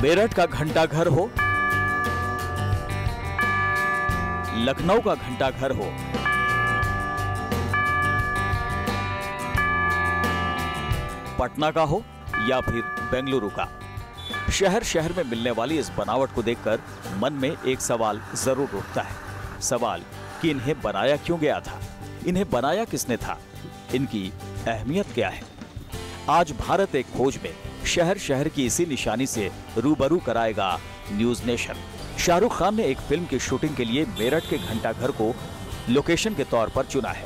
मेरठ का घंटाघर हो, लखनऊ का घंटाघर हो, पटना का हो या फिर बेंगलुरु का, शहर शहर में मिलने वाली इस बनावट को देखकर मन में एक सवाल जरूर उठता है। सवाल कि इन्हें बनाया क्यों गया था, इन्हें बनाया किसने था, इनकी अहमियत क्या है। आज भारत एक खोज में शहर शहर की इसी निशानी से रूबरू कराएगा न्यूज नेशन। शाहरुख खान ने एक फिल्म की शूटिंग के लिए मेरठ के घंटाघर को लोकेशन के तौर पर चुना है।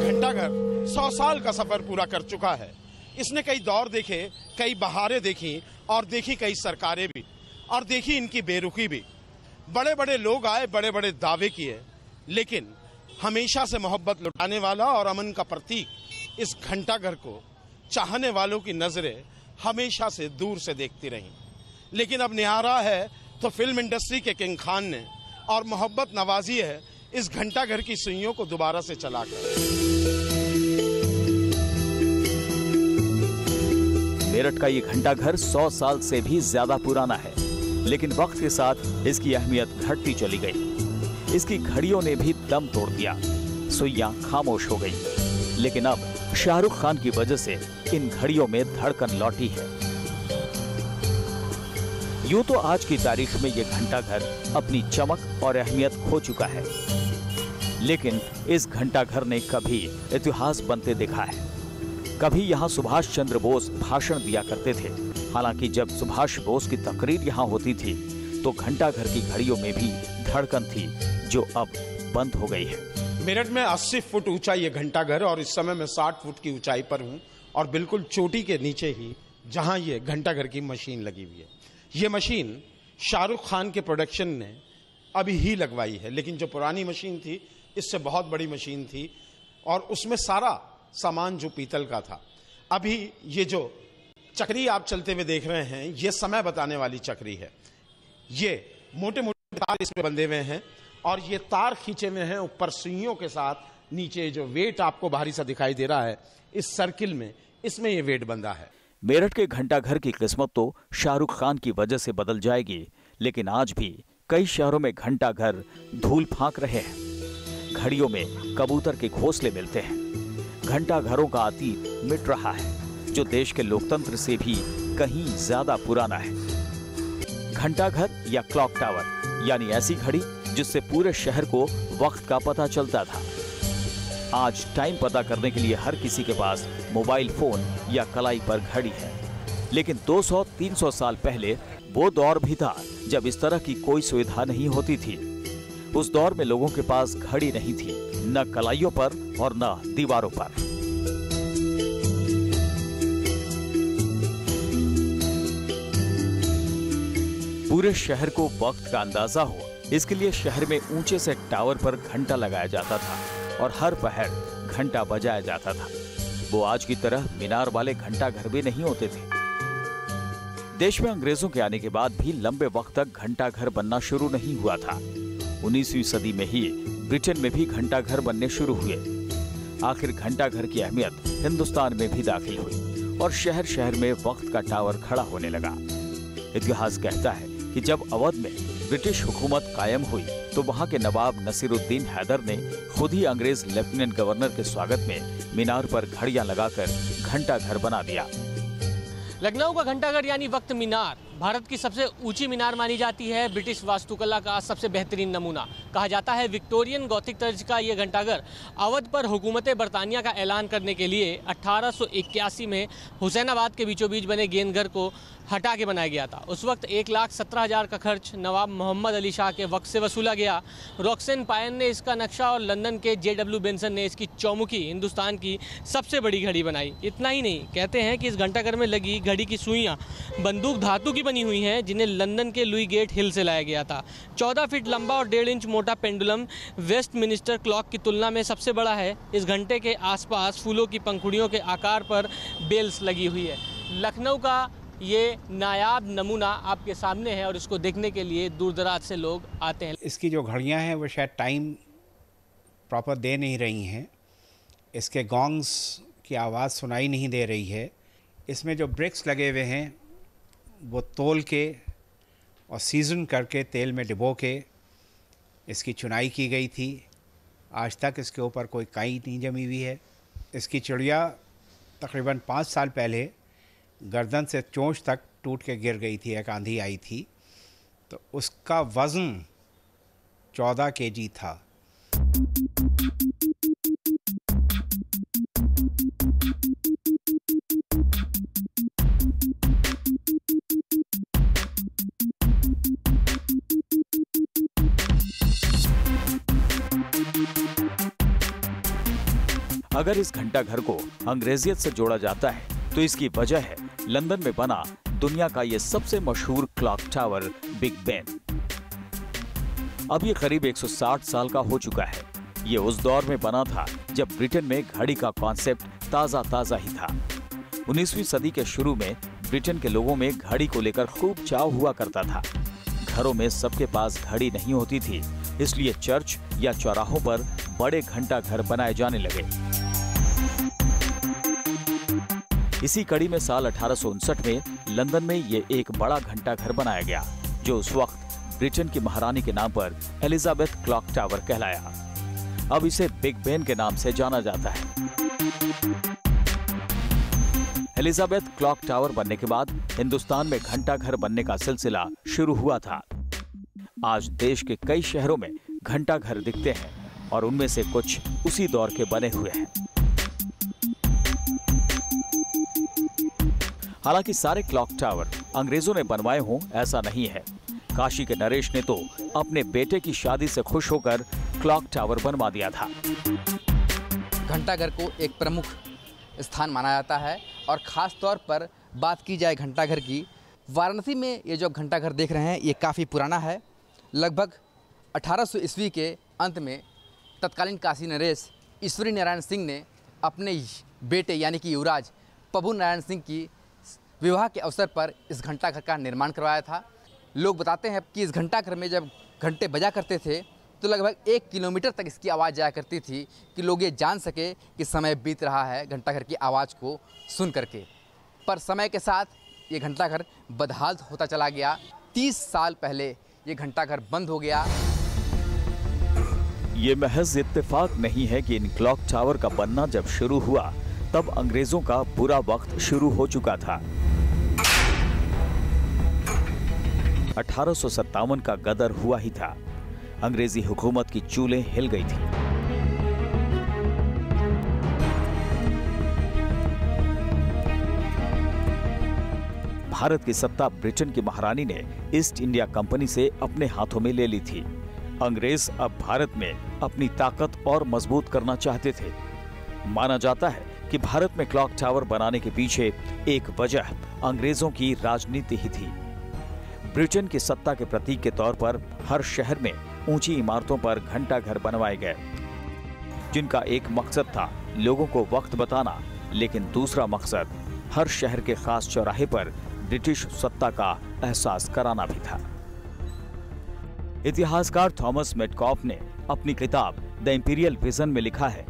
घंटाघर 100 साल का सफर पूरा कर चुका है। इसने कई दौर देखे, कई बहारें देखी और देखी कई सरकारें भी, और देखी इनकी बेरुखी भी। बड़े बड़े लोग आए, बड़े बड़े दावे किए, लेकिन हमेशा से मोहब्बत लुटाने वाला और अमन का प्रतीक इस घंटाघर को चाहने वालों की नजरें हमेशा से दूर से देखती रहीं। लेकिन अब न्यारा है तो फिल्म इंडस्ट्री के किंग खान ने, और मोहब्बत नवाजी है इस घंटाघर की सुइयों को दोबारा से चलाकर। मेरठ का ये घंटाघर 100 साल से भी ज्यादा पुराना है, लेकिन वक्त के साथ इसकी अहमियत घटती चली गई। इसकी घड़ियों ने भी दम तोड़ दिया, सुइयां खामोश हो गई। लेकिन अब शाहरुख खान की वजह से इन घड़ियों में धड़कन लौटी है। यूं तो आज की तारीख में यह घंटाघर अपनी चमक और अहमियत खो चुका है, लेकिन इस घंटाघर ने कभी इतिहास बनते देखा है। कभी यहां सुभाष चंद्र बोस भाषण दिया करते थे। हालांकि जब सुभाष बोस की तकरीर यहां होती थी तो घंटाघर की घड़ियों में भी धड़कन थी, जो अब बंद हो गई है। मेरठ में 80 फुट ऊंचा ये घंटाघर, और इस समय मैं 60 फुट की ऊंचाई पर हूं, और बिल्कुल चोटी के नीचे ही जहां ये घंटाघर की मशीन लगी हुई है। ये मशीन शाहरुख खान के प्रोडक्शन ने अभी ही लगवाई है, लेकिन जो पुरानी मशीन थी इससे बहुत बड़ी मशीन थी, और उसमें सारा सामान जो पीतल का था। अभी ये जो चक्री आप चलते हुए देख रहे हैं, ये समय बताने वाली चक्री है। ये मोटे मोटे तार इसमें बंधे हुए हैं, और ये तार खींचे हुए हैं ऊपर सुइयों के साथ। नीचे जो वेट आपको भारी सा दिखाई दे रहा है, इस सर्किल में, इसमें ये वेट बंधा है। मेरठ के घंटाघर की किस्मत तो शाहरुख खान की वजह से बदल जाएगी, लेकिन आज भी कई शहरों में घंटाघर धूल फांक रहे हैं। घड़ियों में कबूतर के घोंसले मिलते हैं। घंटाघरों का अतीत मिट रहा है, जो देश के लोकतंत्र से भी कहीं ज्यादा पुराना है। घंटाघर या क्लॉक टावर, यानी ऐसी घड़ी जिससे पूरे शहर को वक्त का पता चलता था। आज टाइम पता करने के लिए हर किसी के पास मोबाइल फोन या कलाई पर घड़ी है, लेकिन 200-300 साल पहले वो दौर भी था जब इस तरह की कोई सुविधा नहीं होती थी। उस दौर में लोगों के पास घड़ी नहीं थी, न कलाइयों पर और न दीवारों पर। पूरे शहर को वक्त का अंदाजा हो, इसके लिए शहर में ऊंचे से टावर पर घंटा लगाया जाता था और हर पहर घंटा बजाया जाता था। वो आज की तरह मीनार वाले घंटा घर भी नहीं होते थे। देश में अंग्रेजों के आने के बाद भी लंबे वक्त तक घंटा घर बनना शुरू नहीं हुआ था। 19वीं सदी में ही ब्रिटेन में भी घंटा घर बनने शुरू हुए। आखिर घंटा घर की अहमियत हिंदुस्तान में भी दाखिल हुई और शहर शहर में वक्त का टावर खड़ा होने लगा। इतिहास कहता है कि जब अवध में ब्रिटिश हुकूमत कायम हुई तो वहां के नवाब नसीरुद्दीन हैदर ने खुद ही अंग्रेज लेफ्टिनेंट गवर्नर के स्वागत में मीनार पर घड़ियां लगाकर घंटा घर बना दिया। लखनऊ का घंटाघर यानी वक्त मीनार भारत की सबसे ऊंची मीनार मानी जाती है। ब्रिटिश वास्तुकला का सबसे बेहतरीन नमूना कहा जाता है। विक्टोरियन गॉथिक तर्ज का ये घंटाघर अवध पर हुकूमत बरतानिया का ऐलान करने के लिए 1881 में हुसैनाबाद के बीचों बीच बने गेंदघर को हटा के बनाया गया था। उस वक्त 1,17,000 का खर्च नवाब मोहम्मद अली शाह के वक्त से वसूला गया। रॉक्सन पायन ने इसका नक्शा और लंदन के J.W. बेंसन ने इसकी चौमुखी हिंदुस्तान की सबसे बड़ी घड़ी बनाई। इतना ही नहीं, कहते हैं कि इस घंटाघर में लगी घड़ी की सुइयां बंदूक धातु की बनी हुई हैं, जिन्हें लंदन के लुई गेट हिल से लाया गया था। 14 फीट लंबा और 1.5 इंच मोटा पेंडुलम वेस्टमिनिस्टर क्लॉक की तुलना में सबसे बड़ा है। इस घंटे के आसपास फूलों की पंखुड़ियों के आकार पर बेल्स लगी हुई है। लखनऊ का ये नायाब नमूना आपके सामने है और इसको देखने के लिए दूर दराज से लोग आते हैं। इसकी जो घड़ियां हैं वो शायद टाइम प्रॉपर दे नहीं रही हैं। इसके गॉन्ग्स की आवाज़ सुनाई नहीं दे रही है। इसमें जो ब्रिक्स लगे हुए हैं वो तोल के और सीजन करके तेल में डुबो के इसकी चुनाई की गई थी। आज तक इसके ऊपर कोई काई नहीं जमी हुई है। इसकी चिड़िया तकरीबन 5 साल पहले गर्दन से चोंच तक टूट के गिर गई थी, एक आंधी आई थी, तो उसका वज़न 14 केजी था। अगर इस घंटाघर को अंग्रेजियत से जोड़ा जाता है तो इसकी वजह है लंदन में बना दुनिया का ये सबसे मशहूर क्लॉक टावर बिग बेन। अब ये करीब 160 साल का हो चुका है। ये उस दौर में बना था जब ब्रिटेन में घड़ी का कॉन्सेप्ट ताजा ही था। 19वीं सदी के शुरू में ब्रिटेन के लोगों में घड़ी को लेकर खूब चाव हुआ करता था। घरों में सबके पास घड़ी नहीं होती थी, इसलिए चर्च या चौराहों पर बड़े घंटा घर बनाए जाने लगे। इसी कड़ी में साल 1859 में लंदन में ये एक बड़ा घंटा घर बनाया गया, जो उस वक्त ब्रिटेन की महारानी के नाम पर एलिजाबेथ क्लॉक टावर कहलाया। अब इसे बिग बेन के नाम से जाना जाता है। एलिजाबेथ क्लॉक टावर बनने के बाद हिंदुस्तान में घंटा घर बनने का सिलसिला शुरू हुआ था। आज देश के कई शहरों में घंटा घर दिखते हैं और उनमें से कुछ उसी दौर के बने हुए हैं। हालांकि सारे क्लॉक टावर अंग्रेजों ने बनवाए हों ऐसा नहीं है। काशी के नरेश ने तो अपने बेटे की शादी से खुश होकर क्लॉक टावर बनवा दिया था। घंटाघर को एक प्रमुख स्थान माना जाता है और ख़ास तौर पर बात की जाए घंटाघर की, वाराणसी में ये जो घंटाघर देख रहे हैं ये काफ़ी पुराना है। लगभग 1800 ईस्वी के अंत में तत्कालीन काशी नरेश ईश्वरी नारायण सिंह ने अपने बेटे यानी कि युवराज प्रभु नारायण सिंह की विवाह के अवसर पर इस घंटाघर का निर्माण करवाया था। लोग बताते हैं कि इस घंटाघर में जब घंटे बजा करते थे तो लगभग 1 किलोमीटर तक इसकी आवाज़ जाया करती थी कि लोग ये जान सके कि समय बीत रहा है घंटाघर की आवाज़ को सुन करके। पर समय के साथ ये घंटाघर बदहाल होता चला गया। 30 साल पहले ये घंटाघर बंद हो गया। ये महज इत्तेफाक नहीं है कि इन क्लॉक टावर का बनना जब शुरू हुआ तब अंग्रेजों का बुरा वक्त शुरू हो चुका था। 1857 का गदर हुआ ही था। अंग्रेजी हुकूमत की चूलें हिल गई थी। भारत की सत्ता ब्रिटेन की महारानी ने ईस्ट इंडिया कंपनी से अपने हाथों में ले ली थी। अंग्रेज अब भारत में अपनी ताकत और मजबूत करना चाहते थे। माना जाता है कि भारत में क्लॉक टावर बनाने के पीछे एक वजह अंग्रेजों की राजनीति ही थी। ब्रिटेन की सत्ता के प्रतीक के तौर पर हर शहर में ऊंची इमारतों पर घंटा घर बनवाए गए, जिनका एक मकसद था लोगों को वक्त बताना, लेकिन दूसरा मकसद हर शहर के खास चौराहे पर ब्रिटिश सत्ता का एहसास कराना भी था। इतिहासकार थॉमस मेटकॉफ ने अपनी किताब द इंपीरियल विजन में लिखा है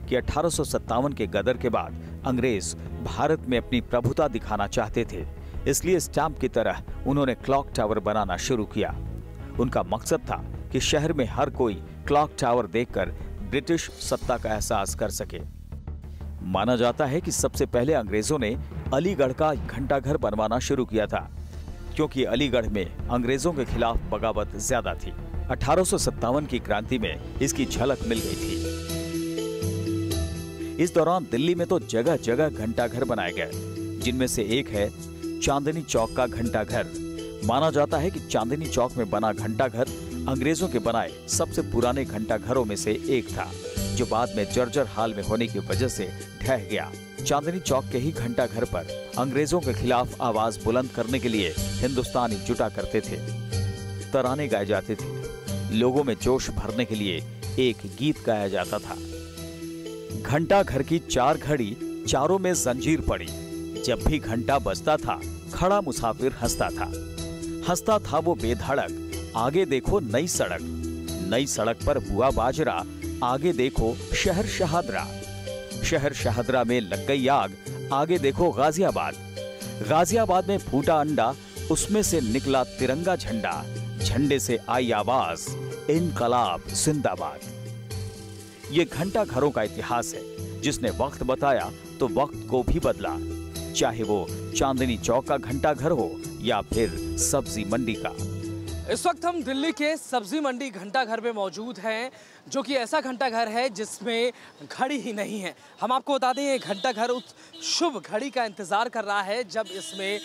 कि 1857 के गदर के बाद अंग्रेज भारत में अपनी प्रभुता दिखाना चाहते थे, इसलिए स्टैंप की तरह उन्होंने क्लॉक टावर बनाना शुरू किया। उनका मकसद था कि शहर में हर कोई क्लॉक टावर देखकर ब्रिटिश सत्ता का एहसास कर सके। माना जाता है कि सबसे पहले अंग्रेजों ने अलीगढ़ का घंटाघर बनवाना शुरू किया था, क्योंकि अलीगढ़ में अंग्रेजों के खिलाफ बगावत ज्यादा थी। 1857 की क्रांति में इसकी झलक मिल गई थी। इस दौरान दिल्ली में तो जगह जगह घंटाघर बनाए गए, जिनमें से एक है चांदनी चौक का घंटाघर। माना जाता है कि चांदनी चौक में बना घंटाघर अंग्रेजों के बनाए सबसे पुराने घंटाघरों में से एक था, जो बाद में जर्जर हाल में होने की वजह से ढह गया। चांदनी चौक के ही घंटाघर पर अंग्रेजों के खिलाफ आवाज बुलंद करने के लिए हिंदुस्तानी जुटा करते थे। तराने गाए जाते थे। लोगों में जोश भरने के लिए एक गीत गाया जाता था। घंटाघर की 4 घड़ी, चारों में जंजीर पड़ी। जब भी घंटा बजता था, खड़ा मुसाफिर हंसता था। हंसता था वो बेधड़क, आगे देखो नई सड़क। नई सड़क पर बुआ बाजरा, आगे देखो शहर शहादरा। शहर शहादरा में लग गई आग, आगे देखो गाजियाबाद। गाजियाबाद में फूटा अंडा, उसमें से निकला तिरंगा झंडा, झंडे से आई आवाज, इनकलाब जिंदाबाद। ये घंटा घरों का इतिहास है जिसने वक्त बताया तो वक्त को भी बदला, चाहे वो चांदनी चौक का घंटा घर हो या फिर सब्जी मंडी का। इस वक्त हम दिल्ली के सब्जी मंडी घंटा घर में मौजूद हैं, जो कि ऐसा घंटा घर है जिसमें घड़ी ही नहीं है। हम आपको बता दें, ये घंटा घर उस शुभ घड़ी का इंतज़ार कर रहा है जब इसमें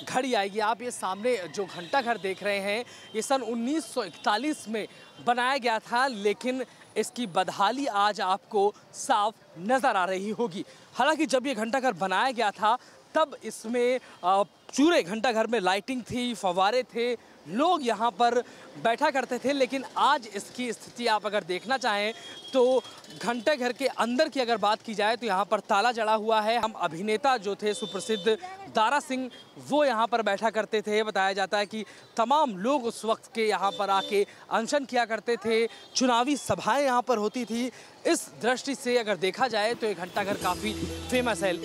घड़ी आएगी। आप ये सामने जो घंटा घर देख रहे हैं, ये सन 1941 में बनाया गया था, लेकिन इसकी बदहाली आज आपको साफ नज़र आ रही होगी। हालांकि जब ये घंटा घर बनाया गया था तब इसमें पूरे घंटा घर में लाइटिंग थी, फव्वारे थे, लोग यहाँ पर बैठा करते थे, लेकिन आज इसकी स्थिति आप अगर देखना चाहें तो घंटे घर के अंदर की अगर बात की जाए तो यहाँ पर ताला जड़ा हुआ है। हम अभिनेता जो थे सुप्रसिद्ध दारा सिंह, वो यहाँ पर बैठा करते थे। बताया जाता है कि तमाम लोग उस वक्त के यहाँ पर आके अनशन किया करते थे, चुनावी सभाएं यहाँ पर होती थी। इस दृष्टि से अगर देखा जाए तो ये घंटा घर काफ़ी फेमस है।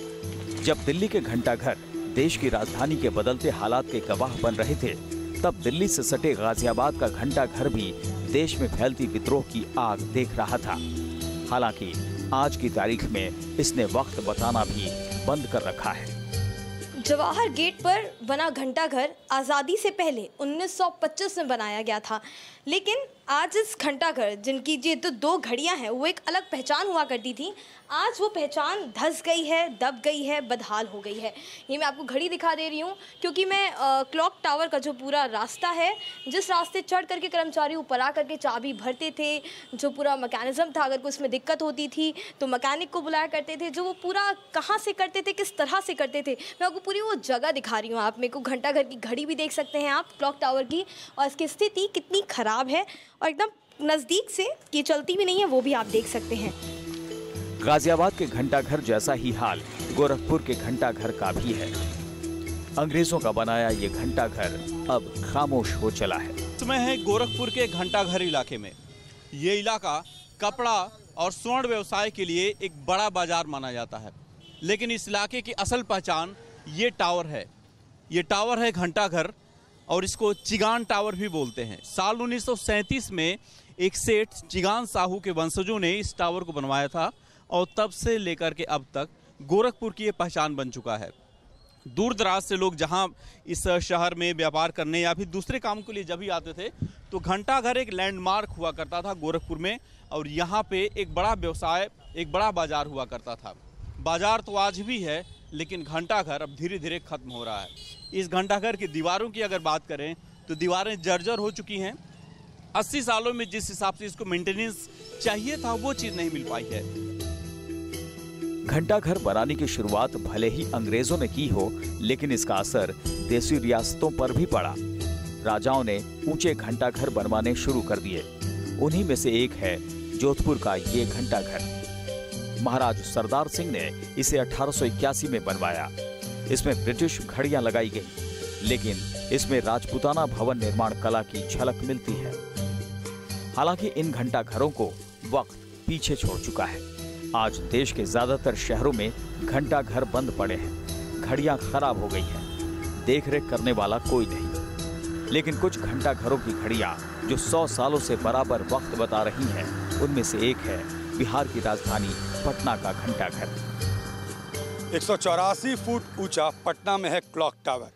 जब दिल्ली के घंटा घर देश की राजधानी के बदलते हालात के गवाह बन रहे थे, तब दिल्ली से सटे गाजियाबाद का घंटा घर भी देश में फैलती विद्रोह की आग देख रहा था। हालांकि आज की तारीख में इसने वक्त बताना भी बंद कर रखा है। जवाहर गेट पर बना घंटा घर आज़ादी से पहले 1925 में बनाया गया था, लेकिन आज इस घंटा घर जिनकी ये तो दो घड़ियां हैं, वो एक अलग पहचान हुआ करती थी, आज वो पहचान धंस गई है, दब गई है, बदहाल हो गई है। ये मैं आपको घड़ी दिखा दे रही हूँ क्योंकि मैं क्लॉक टावर का जो पूरा रास्ता है, जिस रास्ते चढ़ करके कर्मचारी ऊपर आ करके चाबी भरते थे, जो पूरा मैकेनिज्म था, अगर कोई उसमें दिक्कत होती थी तो मैकेनिक को बुलाया करते थे, जो वो पूरा कहाँ से करते थे, किस तरह से करते थे, मैं आपको पूरी वो जगह दिखा रही हूँ। आप मेरे को घंटा घर की घड़ी भी देख सकते हैं आप क्लॉक टावर की, और इसकी स्थिति कितनी ख़राब है, और एकदम नज़दीक से ये चलती भी नहीं है, वो भी आप देख सकते हैं। गाजियाबाद के घंटा घर जैसा ही हाल गोरखपुर के घंटा घर का भी है। अंग्रेजों का बनाया ये घंटा घर अब खामोश हो चला है। इसमें है गोरखपुर के घंटा घर इलाके में। ये इलाका कपड़ा और स्वर्ण व्यवसाय के लिए एक बड़ा बाजार माना जाता है, लेकिन इस इलाके की असल पहचान ये टावर है। ये टावर है घंटा घर, और इसको चिगान टावर भी बोलते हैं। साल 1937 में एक सेठ चिगान साहू के वंशजों ने इस टावर को बनवाया था, और तब से लेकर के अब तक गोरखपुर की ये पहचान बन चुका है। दूर दराज से लोग जहां इस शहर में व्यापार करने या फिर दूसरे काम के लिए जब भी आते थे तो घंटा घर एक लैंडमार्क हुआ करता था गोरखपुर में, और यहाँ पे एक बड़ा व्यवसाय, एक बड़ा बाजार हुआ करता था। बाजार तो आज भी है, लेकिन घंटा घर अब धीरे धीरे खत्म हो रहा है। इस घंटा घर की दीवारों की अगर बात करें तो दीवारें जर्जर हो चुकी हैं। 80 सालों में जिस हिसाब से इसको मेंटेनेंस चाहिए था वो चीज़ नहीं मिल पाई है। घंटा घर बनाने की शुरुआत भले ही अंग्रेजों ने की हो, लेकिन इसका असर देसी रियासतों पर भी पड़ा। राजाओं ने ऊंचे घंटा घर बनवाने शुरू कर दिए। उन्हीं में से एक है जोधपुर का ये घंटा घर। महाराज सरदार सिंह ने इसे 1881 में बनवाया। इसमें ब्रिटिश घड़ियां लगाई गई, लेकिन इसमें राजपूताना भवन निर्माण कला की झलक मिलती है। हालांकि इन घंटा घरों को वक्त पीछे छोड़ चुका है। आज देश के ज्यादातर शहरों में घंटा घर बंद पड़े हैं, घड़ियां खराब हो गई हैं, देख रेख करने वाला कोई नहीं। लेकिन कुछ घंटा घरों की घड़ियां जो 100 सालों से बराबर वक्त बता रही हैं, उनमें से एक है बिहार की राजधानी पटना का घंटा घर। 184 फुट ऊंचा पटना में है क्लॉक टावर।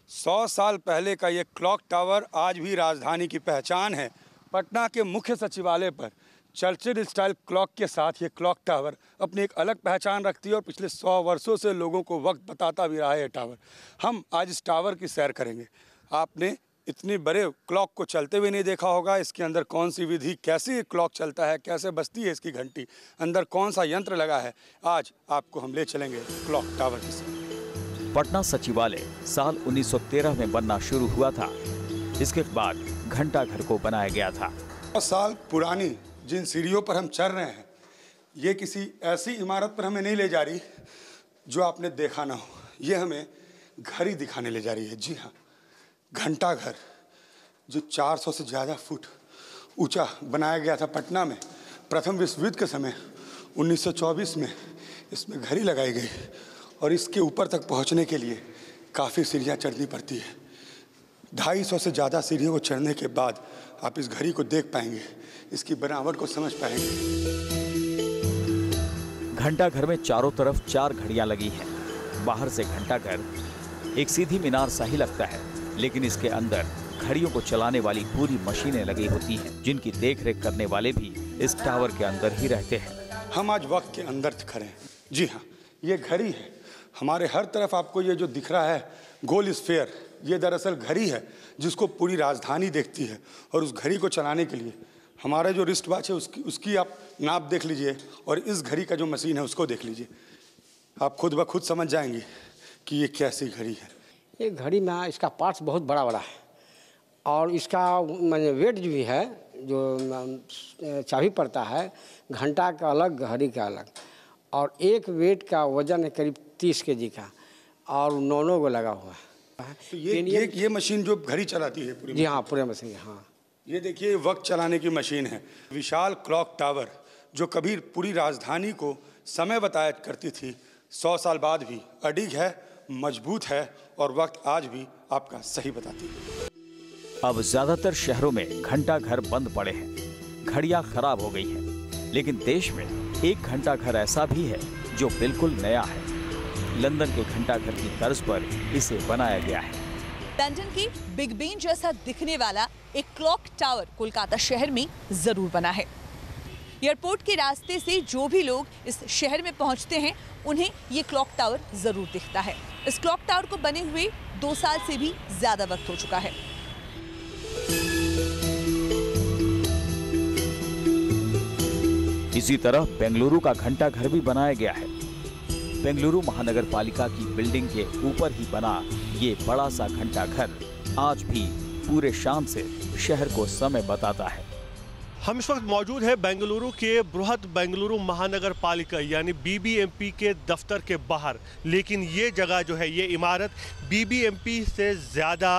100 साल पहले का ये क्लॉक टावर आज भी राजधानी की पहचान है। पटना के मुख्य सचिवालय पर चर्चिल स्टाइल क्लॉक के साथ ये क्लॉक टावर अपनी एक अलग पहचान रखती है, और पिछले 100 वर्षों से लोगों को वक्त बताता भी रहा है ये टावर। हम आज इस टावर की सैर करेंगे। आपने इतने बड़े क्लॉक को चलते हुए नहीं देखा होगा। इसके अंदर कौन सी विधि, कैसे क्लॉक चलता है, कैसे बजती है इसकी घंटी, अंदर कौन सा यंत्र लगा है, आज आपको हम ले चलेंगे क्लॉक टावर की सैर। पटना सचिवालय साल 1913 में बनना शुरू हुआ था। इसके बाद घंटा घर को बनाया गया था। 100 साल पुरानी जिन सीढ़ियों पर हम चल रहे हैं, ये किसी ऐसी इमारत पर हमें नहीं ले जा रही जो आपने देखा ना हो। ये हमें घर ही दिखाने ले जा रही है। जी हाँ, घंटा घर जो 400 से ज़्यादा फुट ऊंचा बनाया गया था पटना में। प्रथम विश्व युद्ध के समय 1924 में इसमें घड़ी लगाई गई, और इसके ऊपर तक पहुंचने के लिए काफ़ी सीढ़ियां चढ़नी पड़ती है। 250 से ज़्यादा सीढ़ियों को चढ़ने के बाद आप इस घड़ी को देख पाएंगे, इसकी बनावट को समझ पाएंगे। घंटाघर में चारों तरफ 4 घड़ियां लगी हैं। बाहर से घंटाघर एक सीधी मीनार सा ही लगता है, लेकिन इसके अंदर घड़ियों को चलाने वाली पूरी मशीनें लगी होती हैं, जिनकी देखरेख करने वाले भी इस टावर के अंदर ही रहते हैं। हम आज वक्त के अंदर खड़े हैं। जी हाँ, ये घड़ी है। हमारे हर तरफ आपको ये जो दिख रहा है गोल स्फेयर, ये दरअसल घड़ी है जिसको पूरी राजधानी देखती है। और उस घड़ी को चलाने के लिए हमारा जो रिस्ट वॉच है उसकी आप नाप देख लीजिए, और इस घड़ी का जो मशीन है उसको देख लीजिए। आप खुद ब खुद समझ जाएंगे कि ये कैसी घड़ी है। ये घड़ी में इसका पार्ट्स बहुत बड़ा बड़ा है, और इसका माने वेट भी है, जो चाबी पड़ता है, घंटा का अलग घड़ी का अलग, और एक वेट का वजन है करीब 30 kg का, और 9 को लगा हुआ है। तो ये मशीन जो घड़ी चलाती है पूरी? जी हाँ, पूरे मशीन। हाँ, ये देखिए वक्त चलाने की मशीन है। विशाल क्लॉक टावर जो कभी पूरी राजधानी को समय बताया करती थी, 100 साल बाद भी अडिग है, मजबूत है, और वक्त आज भी आपका सही बताती है। अब ज्यादातर शहरों में घंटाघर बंद पड़े हैं, घड़ियां खराब हो गई हैं, लेकिन देश में एक घंटाघर ऐसा भी है जो बिल्कुल नया है। लंदन के घंटाघर की तर्ज पर इसे बनाया गया है। लंदन के बिग बेन जैसा दिखने वाला एक क्लॉक टावर कोलकाता शहर में जरूर बना है। एयरपोर्ट के रास्ते से जो भी लोग इस शहर में पहुंचते हैं, उन्हें ये क्लॉक टावर जरूर दिखता है। इस क्लॉक टावर को बने हुए 2 साल से भी ज्यादा वक्त हो चुका है। इसी तरह बेंगलुरु का घंटाघर भी बनाया गया है। बेंगलुरु महानगर पालिका की बिल्डिंग के ऊपर ही बना ये बड़ा सा घंटाघर आज भी पूरे शान से शहर को समय बताता है। हम इस वक्त मौजूद है बेंगलुरु के बृहद बेंगलुरु महानगर पालिका यानी BBMP के दफ्तर के बाहर। लेकिन ये जगह जो है, ये इमारत BBMP से ज़्यादा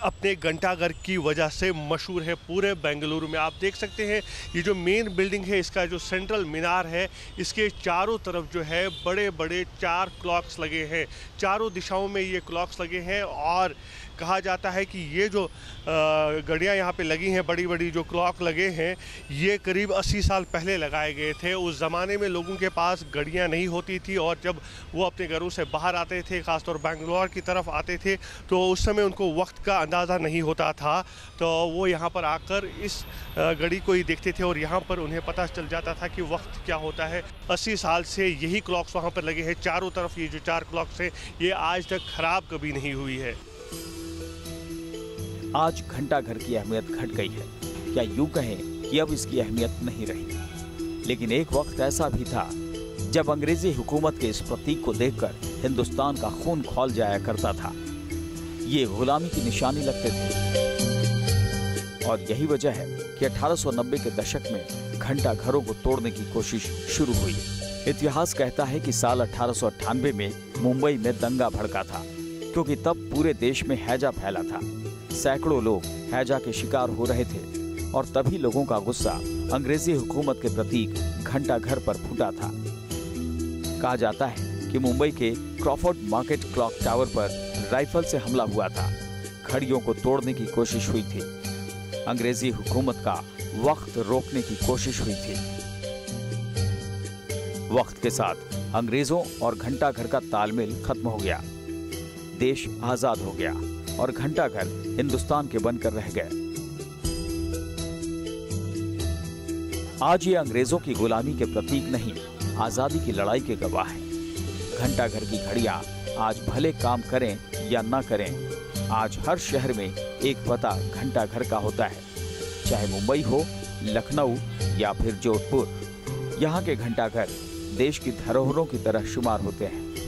अपने घंटाघर की वजह से मशहूर है पूरे बेंगलुरु में। आप देख सकते हैं ये जो मेन बिल्डिंग है, इसका जो सेंट्रल मीनार है, इसके चारों तरफ जो है बड़े बड़े 4 क्लॉक्स लगे हैं। चारों दिशाओं में ये क्लॉक्स लगे हैं, और कहा जाता है कि ये जो घड़ियाँ यहाँ पे लगी हैं, बड़ी बड़ी जो क्लॉक लगे हैं, ये करीब 80 साल पहले लगाए गए थे। उस ज़माने में लोगों के पास घड़ियाँ नहीं होती थी, और जब वो अपने घरों से बाहर आते थे, ख़ासतौर बेंगलोर की तरफ आते थे, तो उस समय उनको वक्त का अंदाज़ा नहीं होता था। तो वो यहाँ पर आकर इस घड़ी को ही देखते थे, और यहाँ पर उन्हें पता चल जाता था कि वक्त क्या होता है। 80 साल से यही क्लॉक्स वहाँ पर लगे हैं। चारों तरफ ये जो 4 क्लॉक्स हैं, ये आज तक ख़राब कभी नहीं हुई है। आज घंटाघर की अहमियत घट गई है, या यूं कहें कि अब इसकी अहमियत नहीं रही। लेकिन एक वक्त ऐसा भी था जब अंग्रेजी हुकूमत के इस प्रतीक को देखकर हिंदुस्तान का खून खौल जाया करता था। ये गुलामी की निशानी लगते थे, और यही वजह है कि 1890 के दशक में घंटाघरों को तोड़ने की कोशिश शुरू हुई। इतिहास कहता है कि साल 1898 में मुंबई में दंगा भड़का था, क्योंकि तब पूरे देश में हैजा फैला था। सैकड़ों लोग हैजा के शिकार हो रहे थे, और तभी लोगों का गुस्सा अंग्रेजी हुकूमत के प्रतीक घंटाघर पर फूटा था। कहा जाता है कि मुंबई के क्रॉफोर्ड मार्केट क्लॉक टावर पर राइफल से हमला हुआ था। घड़ियों को तोड़ने की कोशिश हुई थी। अंग्रेजी हुकूमत का वक्त रोकने की कोशिश हुई थी। वक्त के साथ अंग्रेजों और घंटाघर का तालमेल खत्म हो गया। देश आजाद हो गया, और घंटाघर हिंदुस्तान के बनकर रह गए। आज ये अंग्रेजों की गुलामी के प्रतीक नहीं, आजादी की लड़ाई के गवाह हैं। घंटाघर की घड़ियां आज भले काम करें या ना करें, आज हर शहर में एक पता घंटाघर का होता है, चाहे मुंबई हो, लखनऊ या फिर जोधपुर। यहाँ के घंटाघर देश की धरोहरों की तरह शुमार होते हैं।